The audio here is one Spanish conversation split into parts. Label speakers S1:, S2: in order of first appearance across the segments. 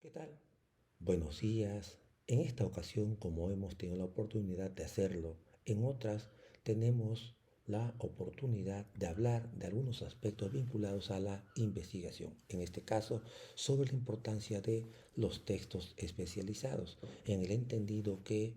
S1: ¿Qué tal? Buenos días. En esta ocasión, como hemos tenido la oportunidad de hacerlo, en otras tenemos la oportunidad de hablar de algunos aspectos vinculados a la investigación. En este caso, sobre la importancia de los textos especializados, en el entendido que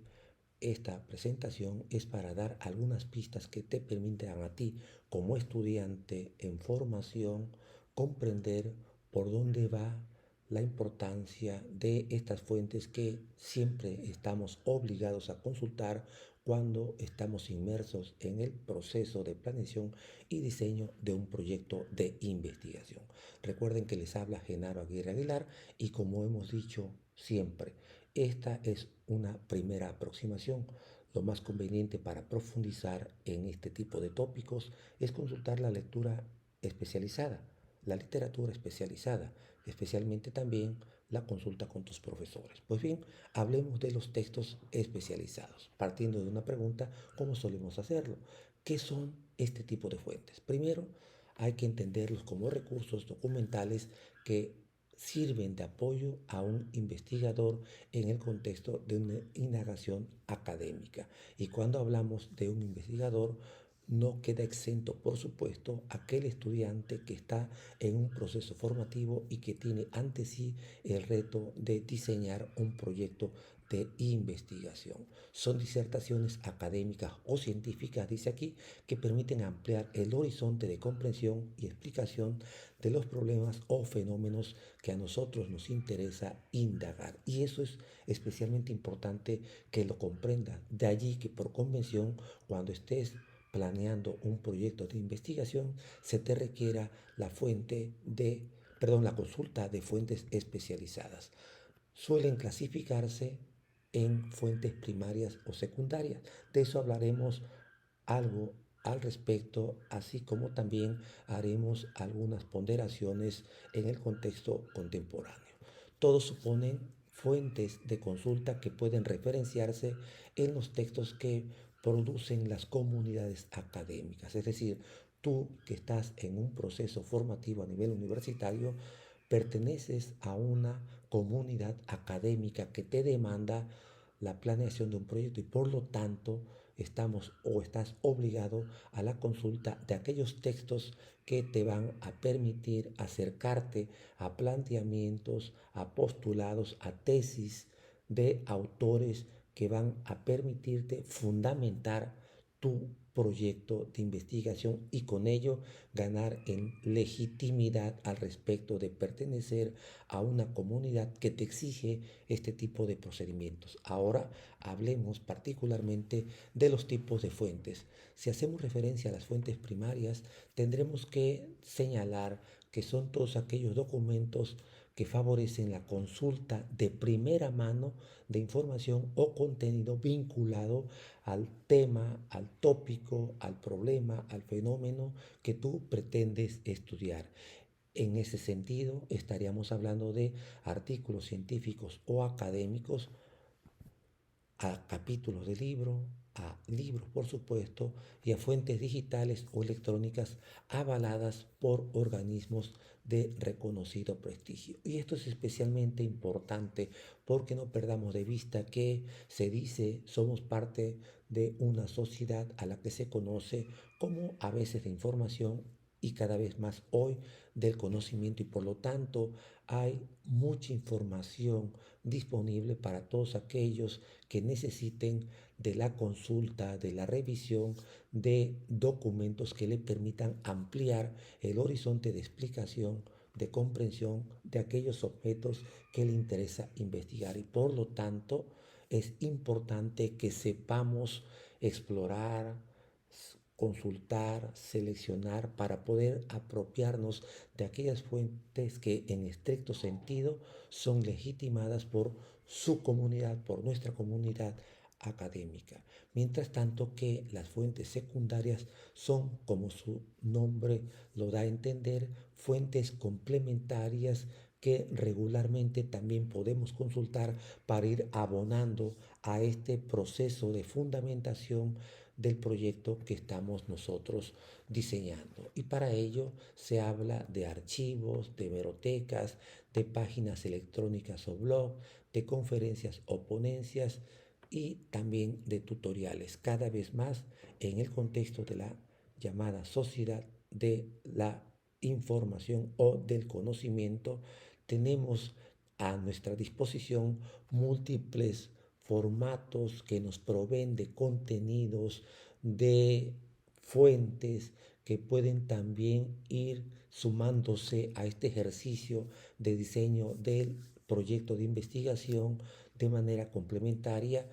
S1: esta presentación es para dar algunas pistas que te permitan a ti, como estudiante en formación, comprender por dónde va la importancia de estas fuentes que siempre estamos obligados a consultar cuando estamos inmersos en el proceso de planeación y diseño de un proyecto de investigación. Recuerden que les habla Genaro Aguirre Aguilar y como hemos dicho siempre, esta es una primera aproximación. Lo más conveniente para profundizar en este tipo de tópicos es consultar la lectura especializada, la literatura especializada, especialmente también la consulta con tus profesores. Pues bien, hablemos de los textos especializados, partiendo de una pregunta, ¿cómo solemos hacerlo? ¿Qué son este tipo de fuentes? Primero, hay que entenderlos como recursos documentales que sirven de apoyo a un investigador en el contexto de una indagación académica. Y cuando hablamos de un investigador, no queda exento, por supuesto, aquel estudiante que está en un proceso formativo y que tiene ante sí el reto de diseñar un proyecto de investigación. Son disertaciones académicas o científicas, dice aquí, que permiten ampliar el horizonte de comprensión y explicación de los problemas o fenómenos que a nosotros nos interesa indagar. Y eso es especialmente importante que lo comprendan. De allí que por convención, cuando estés planeando un proyecto de investigación, se te requiera la consulta de fuentes especializadas. Suelen clasificarse en fuentes primarias o secundarias. De eso hablaremos algo al respecto, así como también haremos algunas ponderaciones en el contexto contemporáneo. Todos suponen fuentes de consulta que pueden referenciarse en los textos que producen las comunidades académicas. Es decir, tú que estás en un proceso formativo a nivel universitario, perteneces a una comunidad académica que te demanda la planeación de un proyecto y por lo tanto estamos o estás obligado a la consulta de aquellos textos que te van a permitir acercarte a planteamientos, a postulados, a tesis de autores que van a permitirte fundamentar tu proyecto de investigación y con ello ganar en legitimidad al respecto de pertenecer a una comunidad que te exige este tipo de procedimientos. Ahora hablemos particularmente de los tipos de fuentes. Si hacemos referencia a las fuentes primarias, tendremos que señalar que son todos aquellos documentos que favorecen la consulta de primera mano de información o contenido vinculado al tema, al tópico, al problema, al fenómeno que tú pretendes estudiar. En ese sentido, estaríamos hablando de artículos científicos o académicos, a capítulos de libro, a libros, por supuesto, y a fuentes digitales o electrónicas avaladas por organismos de reconocido prestigio. Y esto es especialmente importante porque no perdamos de vista que se dice somos parte de una sociedad a la que se conoce como a veces de información y cada vez más hoy del conocimiento y por lo tanto hay mucha información disponible para todos aquellos que necesiten de la consulta, de la revisión de documentos que le permitan ampliar el horizonte de explicación, de comprensión de aquellos objetos que le interesa investigar. Y por lo tanto es importante que sepamos explorar, consultar, seleccionar para poder apropiarnos de aquellas fuentes que en estricto sentido son legitimadas por su comunidad, por nuestra comunidad académica. Mientras tanto que las fuentes secundarias son, como su nombre lo da a entender, fuentes complementarias que regularmente también podemos consultar para ir abonando a este proceso de fundamentación del proyecto que estamos nosotros diseñando. Y para ello se habla de archivos, de hemerotecas, de páginas electrónicas o blog, de conferencias o ponencias y también de tutoriales. Cada vez más en el contexto de la llamada sociedad de la información o del conocimiento, tenemos a nuestra disposición múltiples formatos que nos proveen de contenidos, de fuentes que pueden también ir sumándose a este ejercicio de diseño del proyecto de investigación de manera complementaria,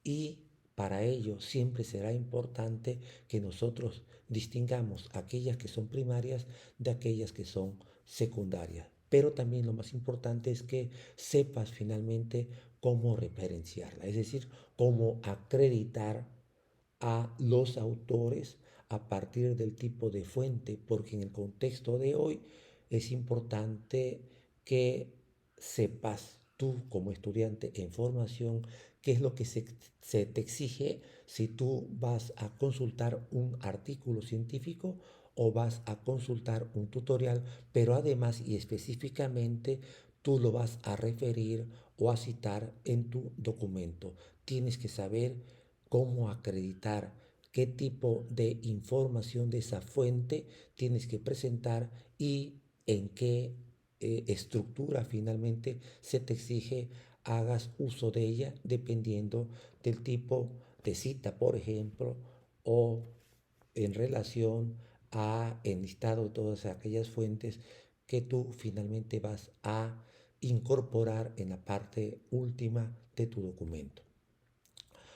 S1: y para ello siempre será importante que nosotros distingamos aquellas que son primarias de aquellas que son secundarias. Pero también lo más importante es que sepas finalmente cómo referenciarla, es decir, cómo acreditar a los autores a partir del tipo de fuente, porque en el contexto de hoy es importante que sepas tú como estudiante en formación qué es lo que se te exige si tú vas a consultar un artículo científico o vas a consultar un tutorial, pero además y específicamente tú lo vas a referir o a citar en tu documento. Tienes que saber cómo acreditar qué tipo de información de esa fuente tienes que presentar y en qué estructura finalmente se te exige hagas uso de ella dependiendo del tipo de cita, por ejemplo, o en relación a enlistado todas aquellas fuentes que tú finalmente vas a incorporar en la parte última de tu documento.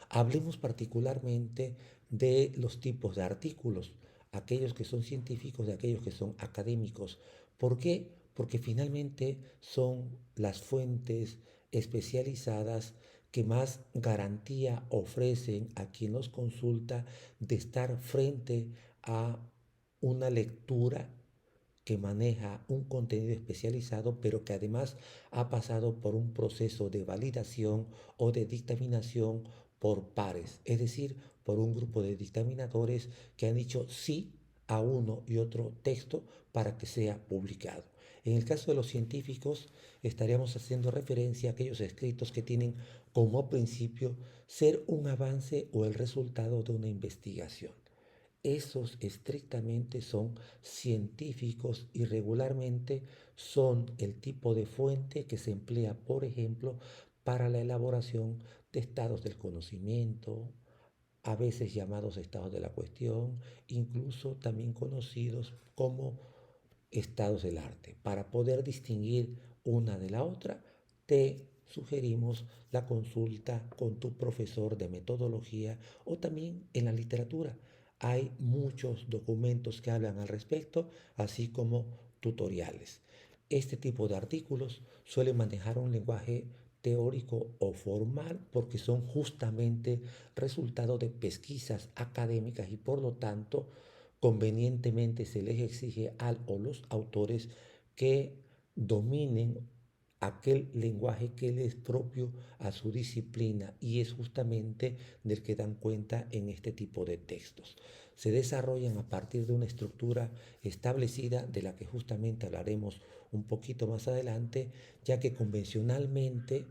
S1: Hablemos particularmente de los tipos de artículos, aquellos que son científicos de aquellos que son académicos. ¿Por qué? Porque finalmente son las fuentes especializadas que más garantía ofrecen a quien los consulta de estar frente a una lectura que maneja un contenido especializado, pero que además ha pasado por un proceso de validación o de dictaminación por pares, es decir, por un grupo de dictaminadores que han dicho sí a uno y otro texto para que sea publicado. En el caso de los científicos, estaríamos haciendo referencia a aquellos escritos que tienen como principio ser un avance o el resultado de una investigación. Esos estrictamente son científicos y regularmente son el tipo de fuente que se emplea, por ejemplo, para la elaboración de estados del conocimiento, a veces llamados estados de la cuestión, incluso también conocidos como estados del arte. Para poder distinguir una de la otra, te sugerimos la consulta con tu profesor de metodología o también en la literatura. Hay muchos documentos que hablan al respecto, así como tutoriales. Este tipo de artículos suelen manejar un lenguaje teórico o formal porque son justamente resultado de pesquisas académicas y por lo tanto convenientemente se les exige al o los autores que dominen aquel lenguaje que les es propio a su disciplina y es justamente del que dan cuenta en este tipo de textos. Se desarrollan a partir de una estructura establecida de la que justamente hablaremos un poquito más adelante, ya que convencionalmente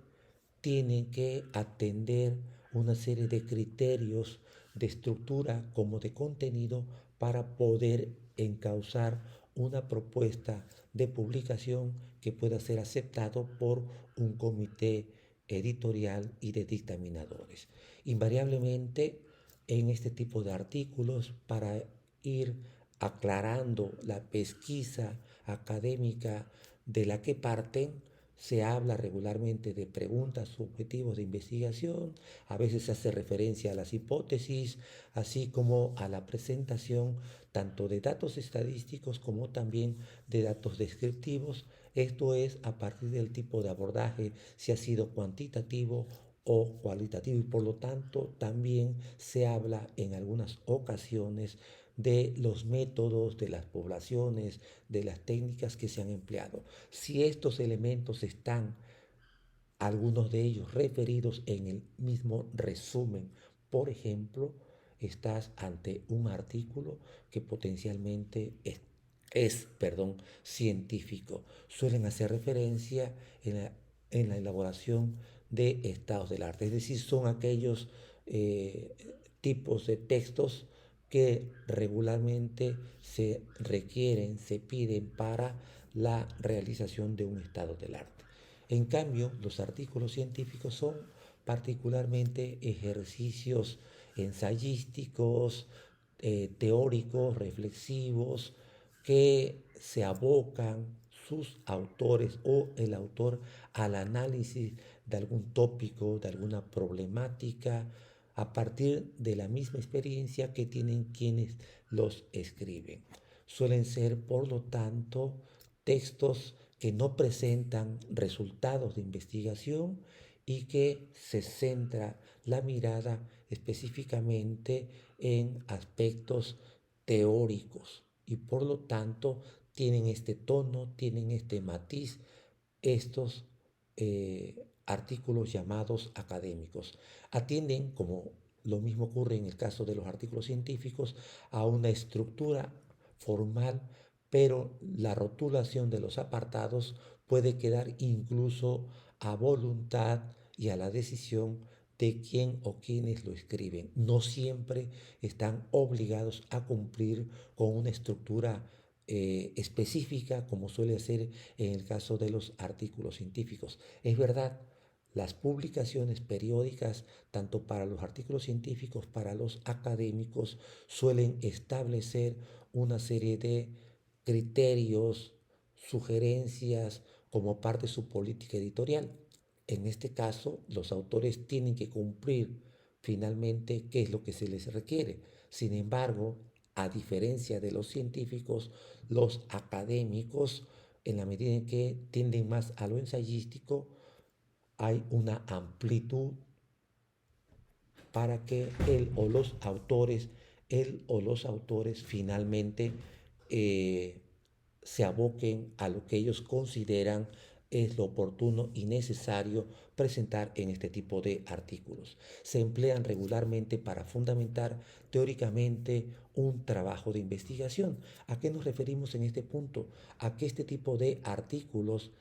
S1: tienen que atender una serie de criterios de estructura como de contenido para poder encauzar una propuesta de publicación que pueda ser aceptado por un comité editorial y de dictaminadores. Invariablemente en este tipo de artículos, para ir aclarando la pesquisa académica de la que parten, se habla regularmente de preguntas, objetivos de investigación, a veces se hace referencia a las hipótesis, así como a la presentación tanto de datos estadísticos como también de datos descriptivos. Esto es a partir del tipo de abordaje, si ha sido cuantitativo o cualitativo, y por lo tanto también se habla en algunas ocasiones de los métodos, de las poblaciones, de las técnicas que se han empleado. Si estos elementos están, algunos de ellos referidos en el mismo resumen, por ejemplo, estás ante un artículo que potencialmente es científico. Suelen hacer referencia en la elaboración de estados del arte, es decir, son aquellos eh, tipos de textos que regularmente se requieren, se piden para la realización de un estado del arte. En cambio, los artículos científicos son particularmente ejercicios ensayísticos, teóricos, reflexivos, que se abocan sus autores o el autor al análisis de algún tópico, de alguna problemática, a partir de la misma experiencia que tienen quienes los escriben. Suelen ser, por lo tanto, textos que no presentan resultados de investigación y que se centra la mirada específicamente en aspectos teóricos y por lo tanto tienen este tono, tienen este matiz, estos artículos llamados académicos. Atienden, como lo mismo ocurre en el caso de los artículos científicos, a una estructura formal, pero la rotulación de los apartados puede quedar incluso a voluntad y a la decisión de quién o quienes lo escriben. No siempre están obligados a cumplir con una estructura específica como suele ser en el caso de los artículos científicos. Es verdad, las publicaciones periódicas, tanto para los artículos científicos, para los académicos, suelen establecer una serie de criterios, sugerencias como parte de su política editorial. En este caso, los autores tienen que cumplir finalmente qué es lo que se les requiere. Sin embargo, a diferencia de los científicos, los académicos, en la medida en que tienden más a lo ensayístico, hay una amplitud para que él o los autores finalmente eh, se aboquen a lo que ellos consideran es lo oportuno y necesario presentar en este tipo de artículos. Se emplean regularmente para fundamentar teóricamente un trabajo de investigación. ¿A qué nos referimos en este punto? A que este tipo de artículos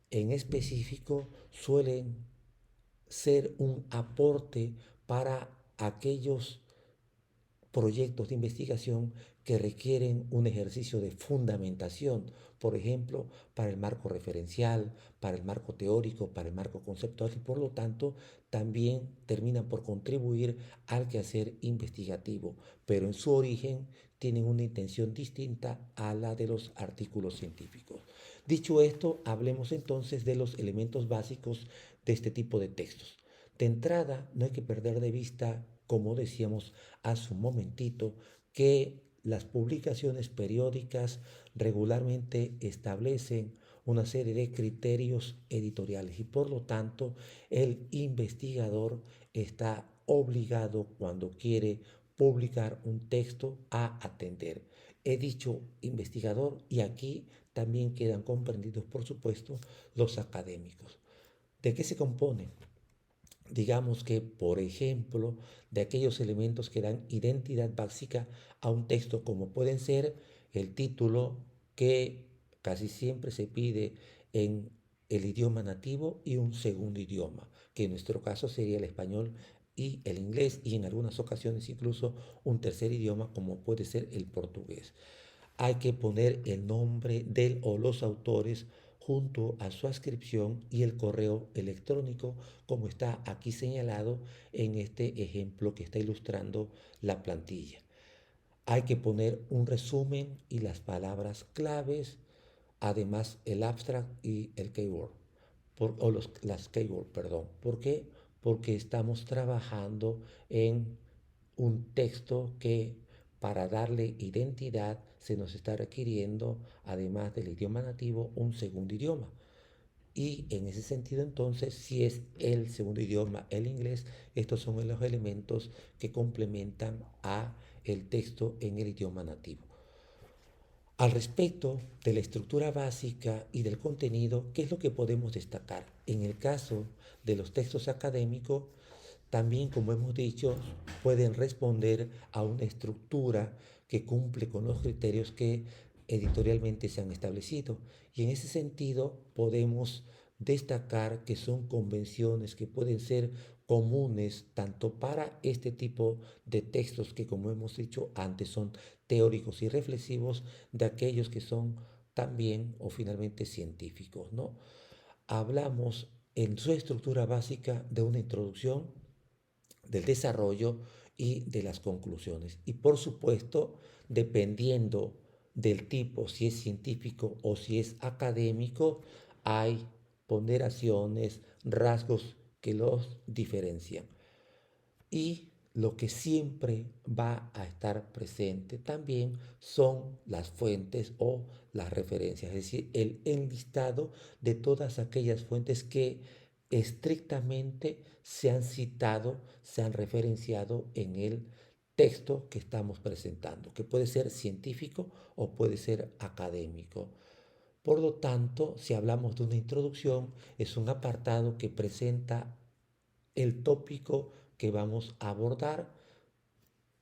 S1: en específico suelen ser un aporte para aquellos proyectos de investigación que requieren un ejercicio de fundamentación, por ejemplo, para el marco referencial, para el marco teórico, para el marco conceptual y por lo tanto también terminan por contribuir al quehacer investigativo, pero en su origen tienen una intención distinta a la de los artículos científicos. Dicho esto, hablemos entonces de los elementos básicos de este tipo de textos. De entrada, no hay que perder de vista, como decíamos hace un momentito, que las publicaciones periódicas regularmente establecen una serie de criterios editoriales y por lo tanto el investigador está obligado cuando quiere publicar un texto a atender. He dicho investigador y aquí también quedan comprendidos, por supuesto, los académicos. ¿De qué se compone? Digamos que, por ejemplo, de aquellos elementos que dan identidad básica a un texto, como pueden ser el título, que casi siempre se pide en el idioma nativo y un segundo idioma, que en nuestro caso sería el español y el inglés, y en algunas ocasiones incluso un tercer idioma, como puede ser el portugués. Hay que poner el nombre del o los autores junto a su ascripción y el correo electrónico, como está aquí señalado en este ejemplo que está ilustrando la plantilla. Hay que poner un resumen y las palabras claves, además el abstract y el keyword, las keyword, perdón. ¿Por qué? Porque estamos trabajando en un texto que para darle identidad se nos está requiriendo, además del idioma nativo, un segundo idioma. Y en ese sentido entonces, si es el segundo idioma, el inglés, estos son los elementos que complementan a el texto en el idioma nativo. Al respecto de la estructura básica y del contenido, ¿qué es lo que podemos destacar? En el caso de los textos académicos, también, como hemos dicho, pueden responder a una estructura que cumple con los criterios que editorialmente se han establecido. Y en ese sentido podemos destacar que son convenciones que pueden ser comunes tanto para este tipo de textos que, como hemos dicho antes, son teóricos y reflexivos, de aquellos que son también o finalmente científicos, ¿no? Hablamos en su estructura básica de una introducción, del desarrollo y de las conclusiones. Y por supuesto, dependiendo del tipo, si es científico o si es académico, hay ponderaciones, rasgos que los diferencian. Y lo que siempre va a estar presente también son las fuentes o las referencias, es decir, el enlistado de todas aquellas fuentes que estrictamente se han citado, se han referenciado en el texto que estamos presentando, que puede ser científico o puede ser académico. Por lo tanto, si hablamos de una introducción, es un apartado que presenta el tópico que vamos a abordar,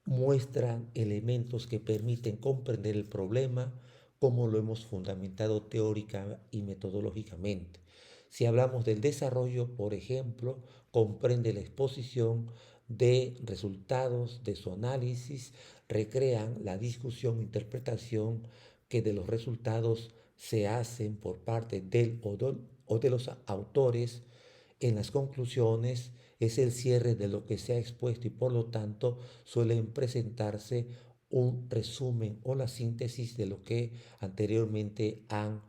S1: muestran elementos que permiten comprender el problema, como lo hemos fundamentado teórica y metodológicamente. Si hablamos del desarrollo, por ejemplo, comprende la exposición de resultados de su análisis, recrean la discusión e interpretación que de los resultados se hacen por parte del o de los autores. En las conclusiones es el cierre de lo que se ha expuesto y por lo tanto suelen presentarse un resumen o la síntesis de lo que anteriormente han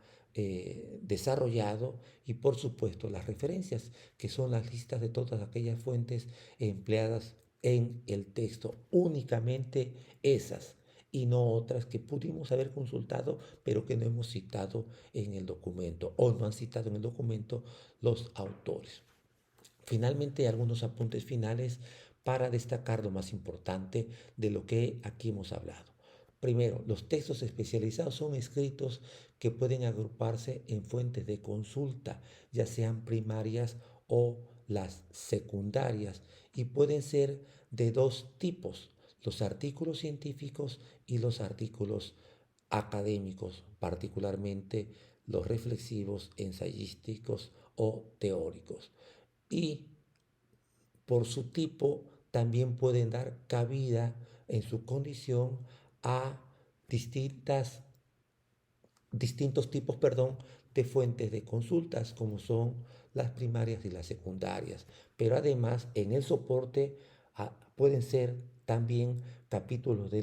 S1: desarrollado, y por supuesto las referencias, que son las listas de todas aquellas fuentes empleadas en el texto, únicamente esas y no otras que pudimos haber consultado pero que no hemos citado en el documento o no han citado en el documento los autores. Finalmente, algunos apuntes finales para destacar lo más importante de lo que aquí hemos hablado. Primero, los textos especializados son escritos que pueden agruparse en fuentes de consulta, ya sean primarias o las secundarias, y pueden ser de dos tipos: los artículos científicos y los artículos académicos, particularmente los reflexivos, ensayísticos o teóricos. Y por su tipo también pueden dar cabida en su condición a distintas, distintos tipos, de fuentes de consultas, como son las primarias y las secundarias. Pero además en el soporte pueden ser también capítulos de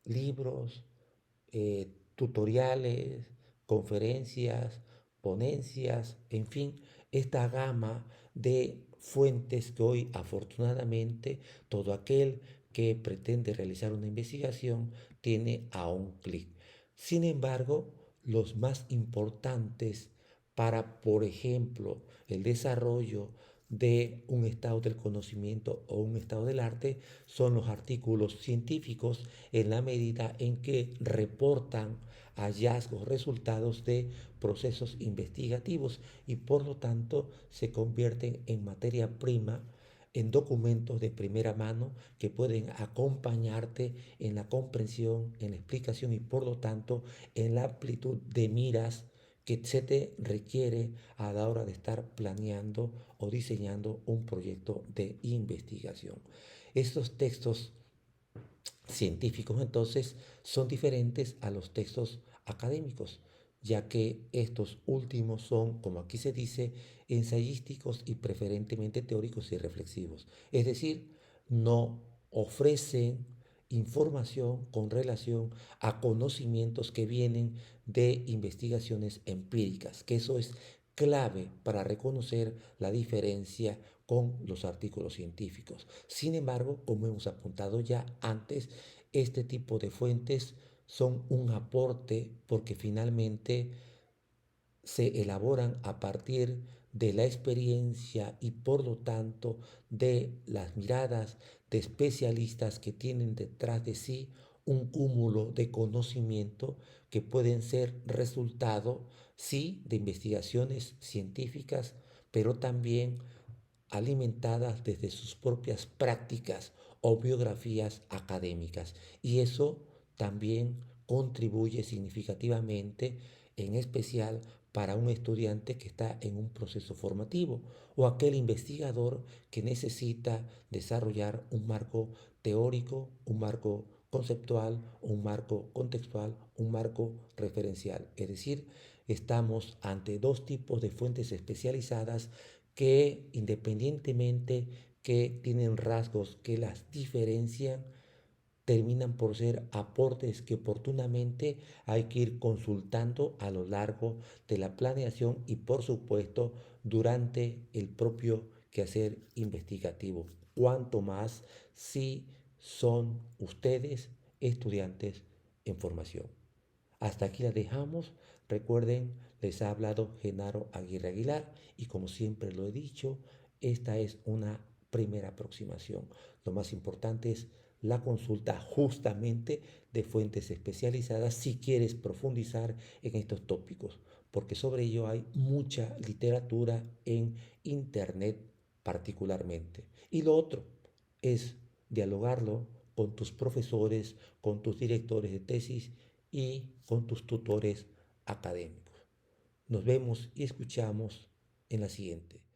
S1: libros, tutoriales, conferencias, ponencias, en fin, esta gama de fuentes que hoy afortunadamente todo aquel que pretende realizar una investigación tiene a un clic. Sin embargo, los más importantes para, por ejemplo, el desarrollo de un estado del conocimiento o un estado del arte son los artículos científicos, en la medida en que reportan hallazgos, resultados de procesos investigativos, y por lo tanto se convierten en materia prima, en documentos de primera mano que pueden acompañarte en la comprensión, en la explicación y por lo tanto en la amplitud de miras que se te requiere a la hora de estar planeando o diseñando un proyecto de investigación. Estos textos científicos entonces son diferentes a los textos académicos, ya que estos últimos son, como aquí se dice, ensayísticos y preferentemente teóricos y reflexivos. Es decir, no ofrecen información con relación a conocimientos que vienen de investigaciones empíricas, que eso es clave para reconocer la diferencia con los artículos científicos. Sin embargo, como hemos apuntado ya antes, este tipo de fuentes son un aporte porque finalmente se elaboran a partir de la experiencia y por lo tanto de las miradas de especialistas que tienen detrás de sí un cúmulo de conocimiento que pueden ser resultado, sí, de investigaciones científicas, pero también alimentadas desde sus propias prácticas o biografías académicas. Y eso también contribuye significativamente, en especial para un estudiante que está en un proceso formativo o aquel investigador que necesita desarrollar un marco teórico, un marco conceptual, un marco contextual, un marco referencial. Es decir, estamos ante dos tipos de fuentes especializadas que, independientemente que tienen rasgos que las diferencian, terminan por ser aportes que oportunamente hay que ir consultando a lo largo de la planeación y, por supuesto, durante el propio quehacer investigativo. Cuanto más si son ustedes estudiantes en formación. Hasta aquí la dejamos. Recuerden, les ha hablado Genaro Aguirre Aguilar y, como siempre lo he dicho, esta es una primera aproximación. Lo más importante es la consulta justamente de fuentes especializadas si quieres profundizar en estos tópicos, porque sobre ello hay mucha literatura en Internet particularmente. Y lo otro es dialogarlo con tus profesores, con tus directores de tesis y con tus tutores académicos. Nos vemos y escuchamos en la siguiente.